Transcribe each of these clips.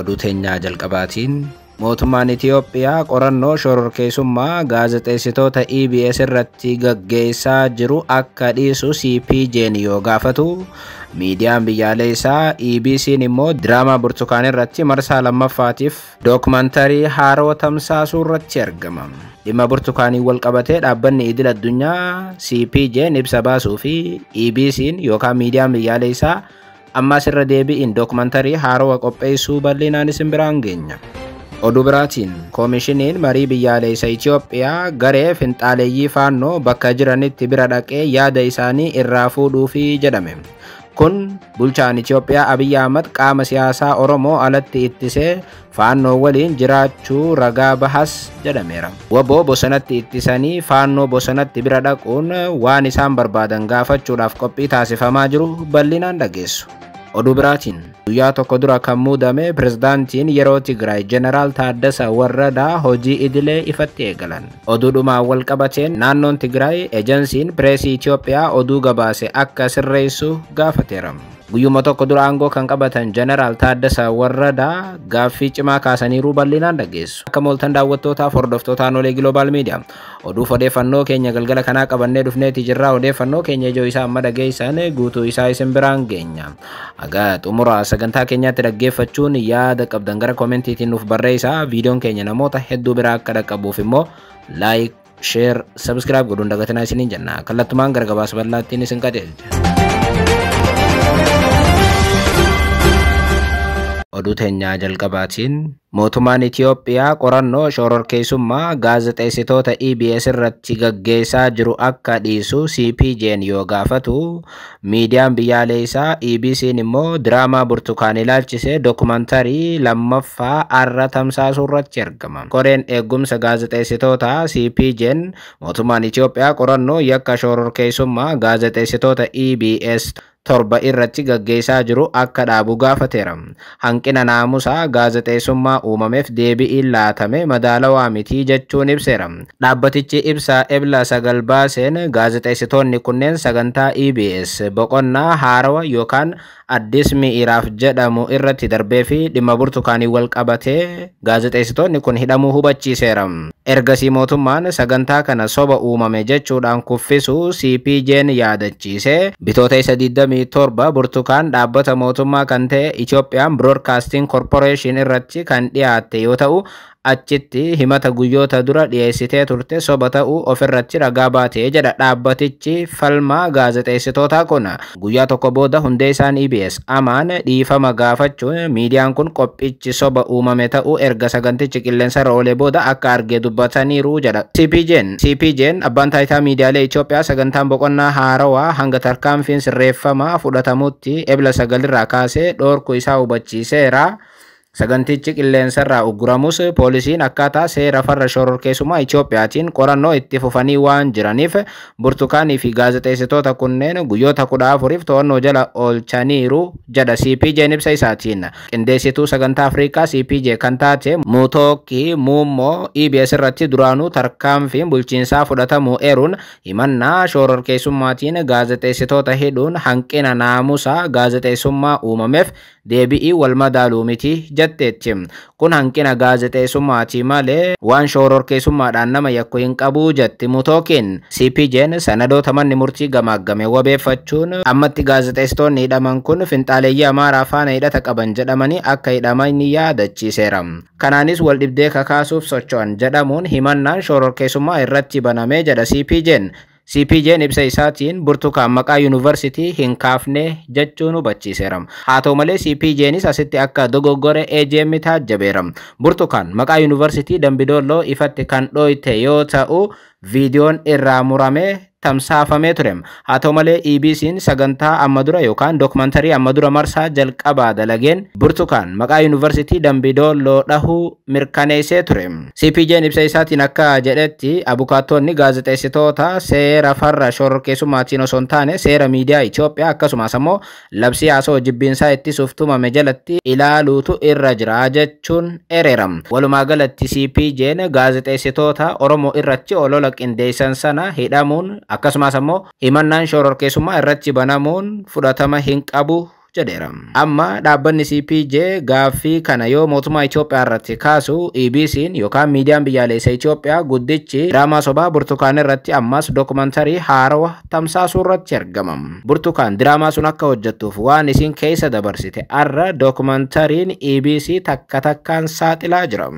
oduu teenyaa jalqabaatiin mootummaan Itiyoophiyaa qorannoo shororkeessummaa gaazexeessitoota EBS irratti gaggeessaa jiru akka dhiisu CPJ'n yoo gaafatu, miidiyaan biyyaalessaa EBC'n immoo diraamaa burtukaan irratti marsaa lammaffaatiif dookumantarii haaroo tamsaasuu irratti argama. Dhimma burtukaanii wal qabatee dhaabbanni idil addunyaa CPJ'n ibsa baasuu fi EBC'n yookaan miidiyaan biyyaalessaa ammas irra deebi'iin dookumantarii haaroo qopheessuu bal'inaan isin biraan geenya. Oduu biraatiin koomishiniin marii biyyaalessaa Itiyoophiyaa garee finxaaleeyyii faannoo bakka jiranitti bira dhaqee yaada isaanii irraa fuudhuufi jedhame. Kun bulchaan Itiyoophiyaa Abiy Ahmad qaama siyaasaa Oromoo alatti ittisee faannoo waliin jiraachuu ragaa bahas jedhameera. Waboo bosonatti ittisanii faannoo bosonatti bira dhaquun waan isaan barbaadan gaafachuudhaaf qophii taasifamaa jiru bal'inaan dhageessu. Oduu biraatiin guyyaa tokko dura kan muudame pirezidaantiin yeroo Tigraay Jeneraal Taaddasaa Warradaa hojii idilee ifatti eegalan. Oduudhumaan wal qabateen naannoon Tigraay ejensiin pireesii Itiyoophiyaa oduu gabaase akka sirreessu gaafateera. Guyyuma tokko dura aangoo kan qabatan Jeneraal Taaddasaa Warradaa gaaffii cimaa kaasaniiru bal'inaan dhageessu. Akka mooltan daawwattootaaf hordoftoota Anolee Global Media oduuf odeeffannoo keenya galgala kanaa qabannee dhufneeti jirra. Odeeffannoo keenya ijoo isaa amma dhageessan guutuu isaa isin biraan geenya. Aga xumura sagantaa keenyaatti dhaggeeffachuun yaada qabdan gara koomentiitiin nuuf barreessaa. Viidiyoon keenya namoota hedduu biraa akka dhaqqabuuf immoo like, share, subscribe godhuun dagatinaa isiniin jenna. Kallattumaan gara gabaasa bal'aattiin isin qajeelcha. Oduu teenyaa jalqabaatiin mootummaan Itiyoophiyaa qorannoo shororkeessummaa gaazexeessitoota EBS irratti gaggeessaa jiru akka dhiisu CPJ'n yoo gaafatu, miidiyaan biyyaalessaa EBC'n immoo diraamaa burtukaan ilaalchisee dookumantarii lammaffaa har'a tamsaasuu irratti argama. Koreen eegumsa gaazexeessitoota CPJ'n mootummaan Itiyoophiyaa qorannoo yakka shororkeessummaa gaazexeessitoota EBS torba irratti gaggeessaa jiru akka dhaabu gaafateera. Hanqina naamusaa gaazexeessummaa uumameef deebiin laatame madaalawaa miti jechuun ibseera. Dhaabbatichi ibsa ebla 9 baaseen gaazexeessitoonni kunneen sagantaa EBS boqonnaa haarawa yookaan addis mi'iraaf jedhamu irratti darbee fi dhimma burtukaanii wal qabatee gaazexeessitoonni kun hidhamuu hubachiiseera. Ergasii mootummaan sagantaa kana soba uumame jechuudhaan kuffisu CPJ'n yaadachiise. Bitoota isa 27 burtukaan dhaabbata mootummaa kan ta'e Ethiopian Broadcasting Corporation irratti kan dhiyaate yoo ta'u, achitti himata guyyoota dura dhiyeessitee turte soba ta'uu ofirratti ragaa baatee jedha dhaabbatichi. Falmaa gaazexeessitoota kun guyyaa tokko booda hundeessaan EBS Amaan dhiifama gaafachuun miidiyaan kun qophichi soba uumame ta'uu erga sagantichi qilleensarra oolee booda akka argee dubbataniiru jedha CPJ'n abbaan taayitaa miidiyaalee Itiyoophiyaa sagantaan boqonnaa haarawaa hanga tarkaanfiin sirreeffamaa fudhatamutti ebla 9 irraa kaasee dhoorkuu isaa hubachiiseera. Sagantichi qilleensarraa ugguramus poolisiin akkaataa seera farra shororkeessummaa Itiyoophiyaatiin qorannoo itti fufanii waan jiraniif burtukaanii fi gaazexeessitoota kunneen guyyoota 14f to'annoo jala oolchaniiru jedha CPJ'n ibsa isaatiin. Qindeessituu sagantaa Afrikaa CPJ kan taate Mutookii Muummoo EBS irratti duraanuu tarkaanfiin bulchiinsaa fudhatamuu eeruun himannaa shororkeessummaatiin gaazexeessitoota hidhuun hanqina naamusaa gaazexeessummaa uumameef deebi'ii wal madaaluu miti jetteetti. Kun hanqina gaazexeessummaati malee waan shororkeessummaadhaan nama yakku hin qabu jetti Mutookiin. CPJ'n sanadoota manni murtii gamaagame wabeeffachuun ammatti gaazexeessitoonni hidhaman kun finxaaleeyyii Amaaraa faana hidhata qaban jedhamanii akka hidhaman yaadachiiseera. Kanaanis wal dhibdee kakaasuuf socho'an jedhamuun himannaan shororkeessummaa irratti banamee jedha CPJ'n ibsa isaatiin burtukaan maqaa yuunivarsiitii hin kaafne jechuun hubachiiseera. Haa ta'u malee CPJ'nis asitti akka dogoggore EJM taajjabeera. Burtukaan maqaa yuunivarsiitii Dambidolloo ifatti kan dhooyte yoo ta'u, viidiyoon irraa muramee tamsaafamee ture. Haa ta'u malee EBC'n sagantaa amma dura yookaan dookumantarii amma dura marsaa jalqabaa dalageen burtukaan maqaa yuunivarsiitii Dambidolloo dhahuu mirkaneessee ture. CPJ'n ibsa isaatiin akka jedhetti abukaatonni gaazexeessitoota seera farra shororkeessummaatiin osoo hin taane seera miidiyaa Itiyoophiyaa akkasumas ammoo labsii haasoo jibbiinsaa ittisuuf tumame jalatti ilaaluutu irra jira jechuun ereera. Walumaa galatti CPJ'n gaazexeessitoota Oromoo irratti olola qindeessan sana hidhamuun akkasumas ammoo himannaan shororkeessummaa irratti banamuun fudhatama hin qabu jedheera. Amma dhaabbanni CPJ gaaffii kana yoo mootummaa Itoophiyaa irratti kaasu EBC'n yookaan miidiyaan biyyaalessa Itoophiyaa guddichi diraamaa sobaa Burtukaan irratti ammas dookumantarii haarawaa tamsaasuu irratti argama. Burtukaan diraamaa sun akka hojjettuuf waan isin keessa dabarsite arra dookumantariin EBC takka takkaan saaxilaa jira.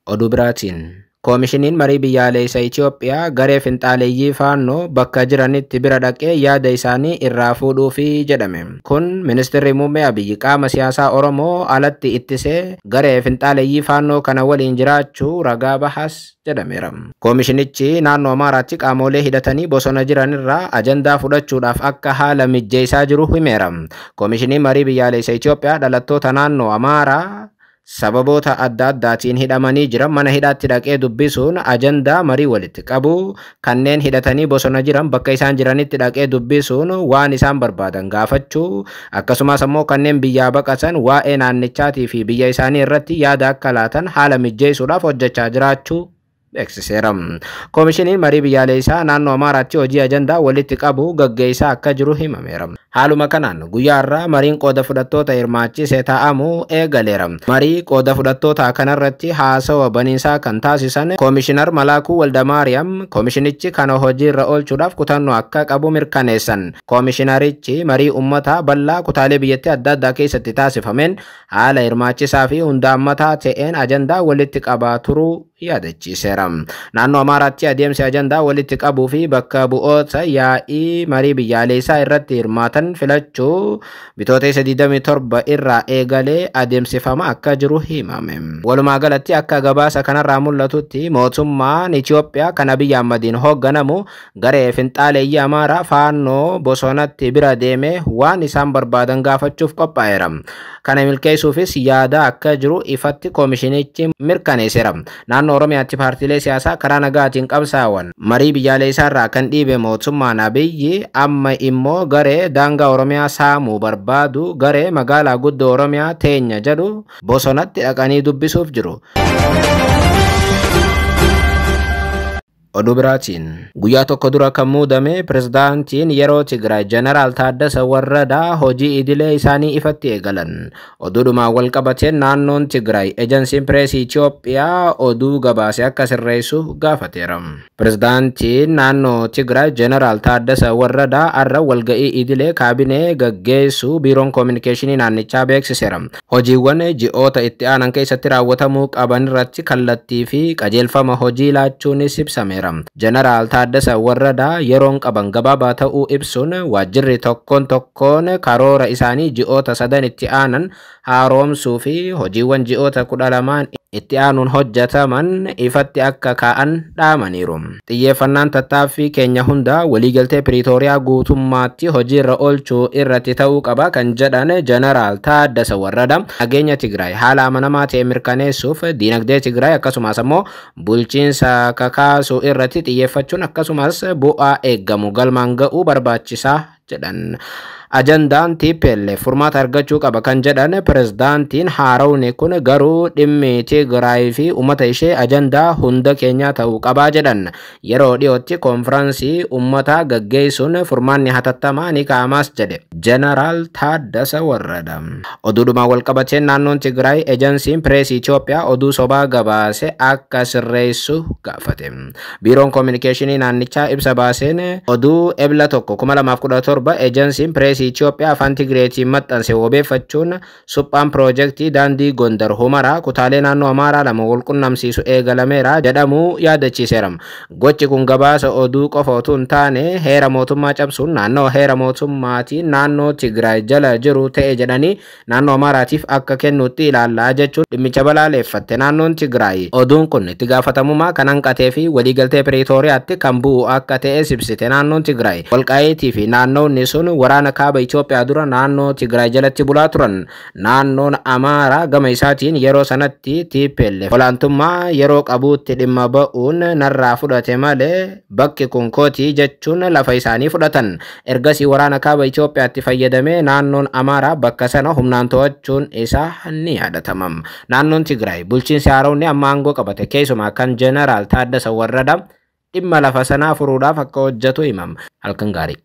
Oduu biraatiin Koomishiniin marii biyyaalessa Itoophiyaa garee finxaaleeyyii faannoo bakka jiranitti bira dhaqee yaada isaanii irraa fuudhuufi jedhame. Kun ministeerri muummee Abiyyi qaama siyaasaa Oromoo alatti ittisee garee finxaaleeyyii faannoo kana waliin jiraachuu ragaa bahas jedhameera. Koomishinichi naannoo Amaaraatti qaamolee hidhatanii bosona jiranirraa ajandaa fudhachuudhaaf akka haala mijjeessaa jiru himeera. Koomishiniin marii biyyaalessa Itoophiyaa dhalattoota naannoo Amaaraa sababoota adda addaatiin hidhamanii jiran mana hidhaatti dhaqee dubbisuun ajandaa marii walitti qabu kanneen hidhatanii bosona jiran bakka isaan jiranitti dhaqee dubbisuun waan isaan barbaadan gaafachuu akkasumas ammoo kanneen biyyaa baqatan waa'ee naannichaatii fi biyya isaanii irratti yaada akka laatan haala mijjeessuudhaaf hojjechaa jiraachuu beeksiseera. Koomishiniin marii biyyaalessaa naannoo Amaaraatti hojii ajandaa walitti qabu gaggeessaa akka jiru himameera. Haaluma kanaan guyyaa irraa mariin qooda fudhattoota hirmaachisee taa'amuu eegaleera. Marii qooda fudhattoota kanarratti haasawa baniinsaa kan taasisan Koomishinar Malaakuu Waldamaariyaam koomishinichi kana hojiirra oolchuudhaaf kutannoo akka qabu mirkaneessan. Koomishinarichi marii uummataa bal'aa kutaalee biyyattii adda addaa keessatti taasifameen haala hirmaachisaa fi hundaammataa ta'een ajandaa walitti qabaa turuu yaadachiiseera. Naannoo Amaaraatti adeemsi ajandaa walitti qabuu fi bakka bu'oota yaa'ii marii biyyaalessaa irratti hirmaatan filachuu bitootessa 27 irraa eegalee adeemsifama akka jiru himame. Walumaa galatti akka gabaasa kanarraa mul'atutti mootummaan Itoophiyaa kan Abiyyi Ahmadiin hoogganamu garee finxaaleeyyii Amaaraa faannoo bosonatti bira deemee waan isaan barbaadan gaafachuuf qophaa'eera. Kana milkeessuufis yaada akka jiru ifatti koomishinichi mirkaneesseera. Naannoo Oromiyaatti paartiilee siyaasaa karaa nagaatiin qabsaa'an marii biyyaalessaa irraa kan dhiibe mootummaan Abiyyi amma immoo garee daangaa Oromiyaa saamuu barbaadu garee magaalaa guddoo Oromiyaa teenya jedhu bosonatti dhaqanii dubbisuuf jiru. Oduu biraatiin guyyaa tokko dura kan muudame pirezidaantiin yeroo Tigraay Jeneraal Taaddasa Warradaa hojii idilee isaanii ifatti eegalan. Oduudhumaan wal qabateen naannoon Tigraay ejensiin pireesii Itoophiyaa oduu gabaase akka sirreessu gaafateera. Pirezidaantiin naannoo Tigraay Jeneraal Taaddasa Warradaa arra walga'ii idilee kaabinee gaggeessu biiroon koominikeeshinii naannichaa beeksiseera. Hojiiwwan ji'oota itti aanan keessatti raawwatamuu qaban irratti kallattii fi qajeelfama hojii laachuunis ibsameera. Jeneraal Taaddasa Warradaa yeroon qaban gabaabaa ta'uu ibsuun waajjirri tokkoon karoora isaanii ji'oota 3 itti aanan haaromsuu fi hojiiwwan ji'oota 12 itti aanuun hojjetaman ifatti akka kaa'an dhaamaniiru. Xiyyeeffannaan tattaaffii keenya hunda waliigaltee Piriitooriyaa guutummaatti hojiirra oolchuu irratti ta'uu qaba kan jedhan Jeneraal Taaddasa Warradaa nageenya Tigraay haala amanamaa ta'e mirkaneessuuf diinagdee Tigraay akkasumas ammoo bulchiinsa kakaasuu irratti xiyyeeffachuun akkasumas bu'aa eeggamu galmaan ga'uu barbaachisaa jedhan. Ajandaan TPLF furmaata argachuu qaba kan jedhan pirezidaantiin haarawni kun garuu dhimmi Tigraay fi uummata ishee ajandaa hunda keenyaa ta'uu qabaa jedhan. Yeroo dhiyootti konfiraansii uummataa gaggeessuun furmaanni hatattamaa ni kaa'amas jedhe Jeneraal Taaddasa Warradaa. Oduudhumaan wal qabateen naannoon Tigraay ejensiin pireesii Itoophiyaa oduu sobaa gabaase akka sirreessu gaafate. Biiroon koominikeeshinii naannichaa ibsa baaseen oduu ebla 2017 ejensiin pireesii Itoophiyaa afaan Tigreetiin maxxanse wabeeffachuun suphaan piroojeektii daandii Gondar Humaraa kutaalee naannoo Amaaraa lama wal qunnamsiisu eegalameera jedhamuu yaadachiiseera. Gochi kun gabaasa oduu qofa otoo hin taane heera mootummaa cabsuun naannoo heera mootummaatiin naannoo Tigraay jala jiru ta'e jedhanii naannoo Amaaraatiif akka kennuutti ilaallaa jechuun dhimmicha balaaleffatte naannoon Tigraay. Oduun kun itti gaafatamummaa kan hanqatee fi waliigaltee Piriitooriyaatti kan bu'u akka ta'e ibsite naannoon Tigraay. Walqaayitii fi naannoonni sun waraana kaaba Itoophiyaa dura naannoo Tigraay jalatti bulaa turan. Naannoon Amaaraa gama isaatiin yeroo sanatti TPLF olaantummaa yeroo qabuutti dhimma ba'uun narraa fudhate malee bakki kun kootii jechuun lafa isaanii fudhatan. Ergasii waraana kaaba Itoophiyaatti fayyadamee naannoon Amaaraa bakka sana humnaan to'achuun isaa ni yaadatama. Naannoon Tigraay bulchiinsi haarawni amma aangoo qabate keessumaa kan Jeneraal Taaddasa Warradaa dhimma lafa sanaa furuudhaaf akka hojjetu himama. Halkan gaarii.